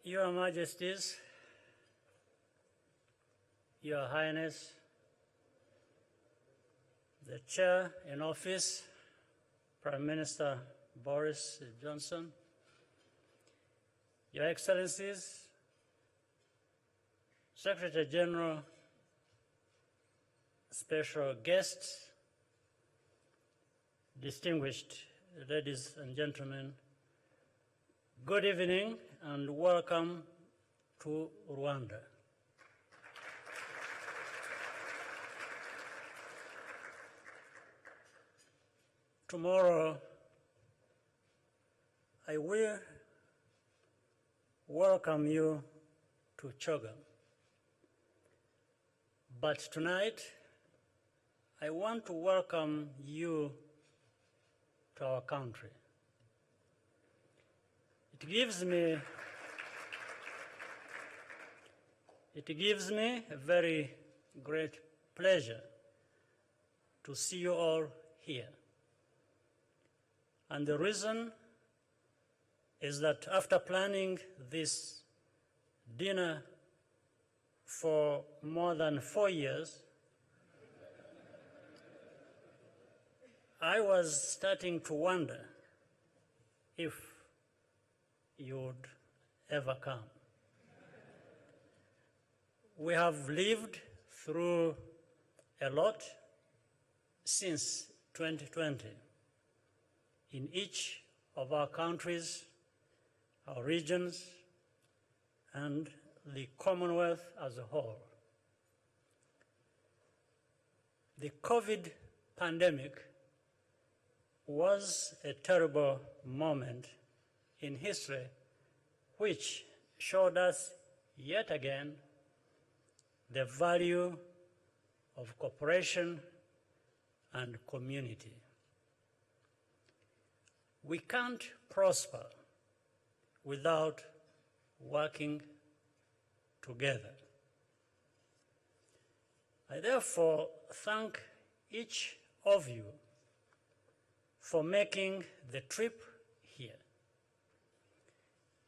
Your Majesties, Your Highness, the Chair in Office, Prime Minister Boris Johnson, Your Excellencies, Secretary General, special guests, distinguished ladies and gentlemen, good evening and welcome to Rwanda. Tomorrow, I will welcome you to Kagame. But tonight, I want to welcome you to our country. It gives me a very great pleasure to see you all here. And the reason is that after planning this dinner for more than 4 years, I was starting to wonder if you would ever come. We have lived through a lot since 2020 in each of our countries, our regions, and the Commonwealth as a whole. The COVID pandemic was a terrible moment in history which showed us yet again the value of cooperation and community. We can't prosper without working together. I therefore thank each of you for making the trip here.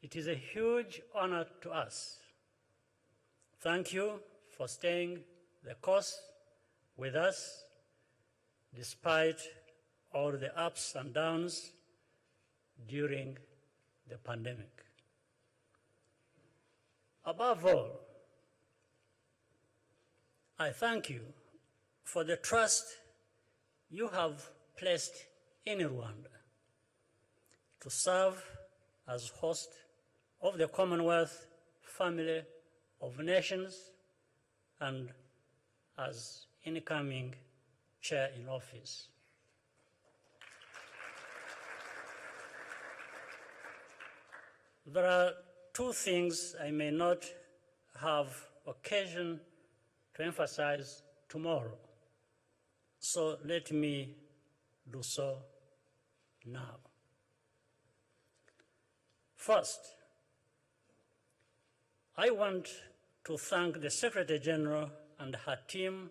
It is a huge honor to us. Thank you for staying the course with us despite all the ups and downs during the pandemic. Above all, I thank you for the trust you have placed in Rwanda to serve as host of the Commonwealth family of nations and as incoming chair in office. There are two things I may not have occasion to emphasize tomorrow, so let me do so now. First, I want to thank the Secretary General and her team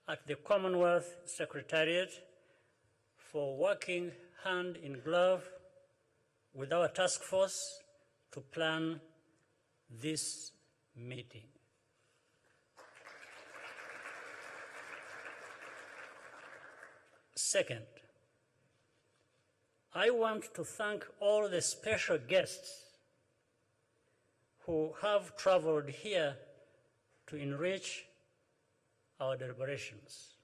at the Commonwealth Secretariat for working hand in glove with our task force to plan this meeting. Second, I want to thank all the special guests who have traveled here to enrich our deliberations.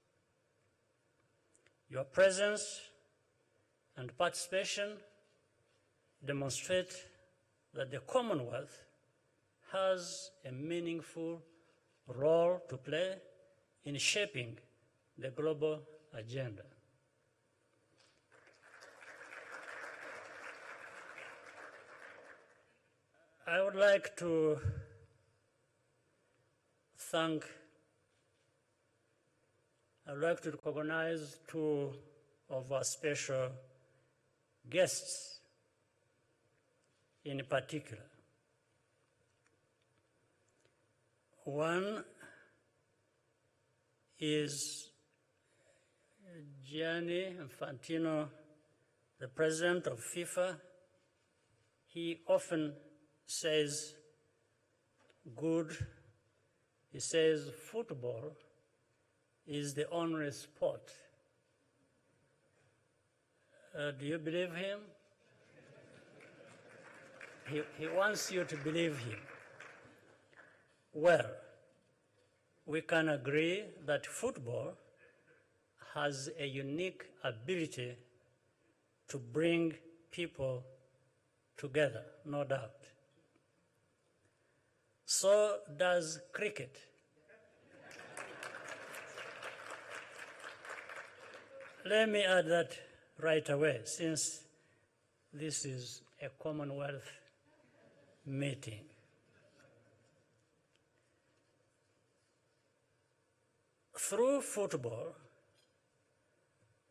Your presence and participation demonstrate that the Commonwealth has a meaningful role to play in shaping the global agenda. I would like to recognize two of our special guests in particular. One is Gianni Infantino, the president of FIFA. He often says good. He says football is the only sport. Do you believe him? He wants you to believe him. Well, we can agree that football has a unique ability to bring people together, no doubt. So does cricket. Let me add that right away, since this is a Commonwealth meeting. Through football,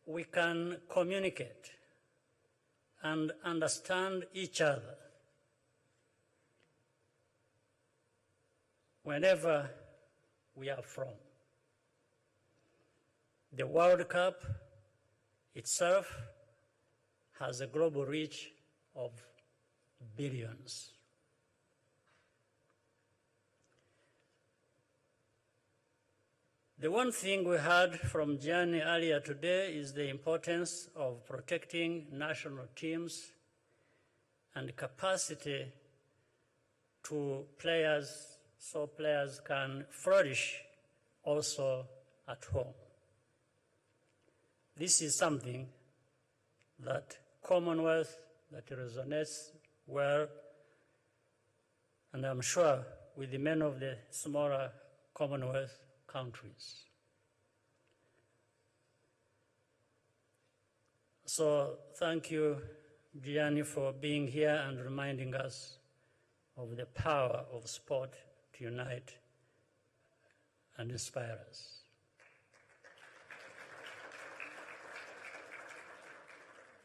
we can communicate and understand each other whenever we are from. The World Cup itself has a global reach of billions. The one thing we heard from Gianni earlier today is the importance of protecting national teams and capacity to players so players can flourish also at home. This is something that Commonwealth, that resonates well, and I'm sure with the many of the smaller Commonwealth countries. So thank you, Gianni, for being here and reminding us of the power of sport to unite and inspire us.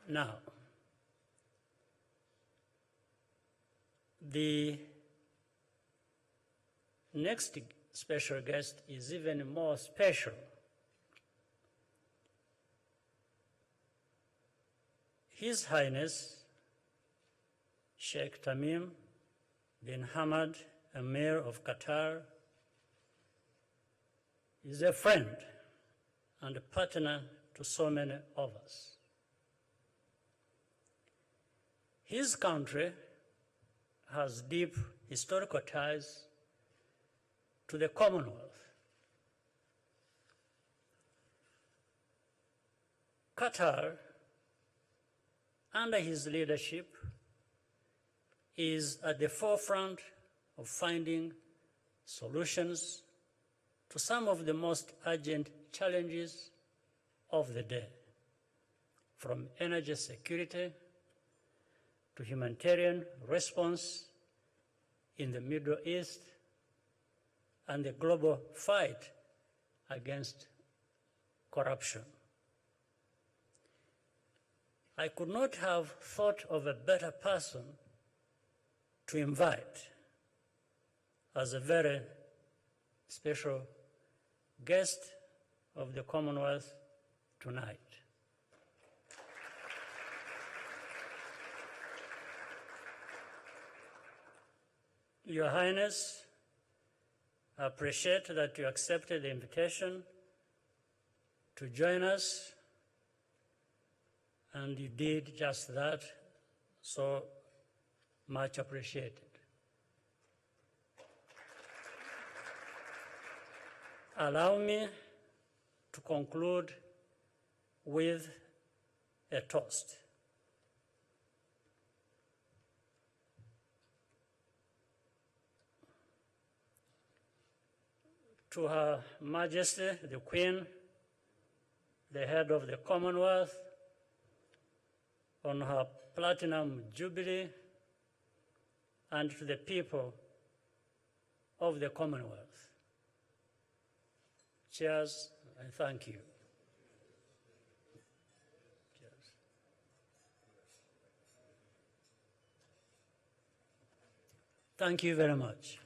Now, the next special guest is even more special. His Highness Sheikh Tamim bin Hamad, Emir of Qatar, is a friend and a partner to so many of us. His country has deep historical ties to the Commonwealth. Qatar, under his leadership, is at the forefront of finding solutions to some of the most urgent challenges of the day, from energy security to humanitarian response in the Middle East and the global fight against corruption. I could not have thought of a better person to invite as a very special guest of the Commonwealth tonight. Your Highness, I appreciate that you accepted the invitation to join us, and you did just that, so much appreciated. Allow me to conclude with a toast. To Her Majesty, the Queen, the head of the Commonwealth, on her Platinum Jubilee, and to the people of the Commonwealth. Cheers, and thank you. Cheers. Thank you very much.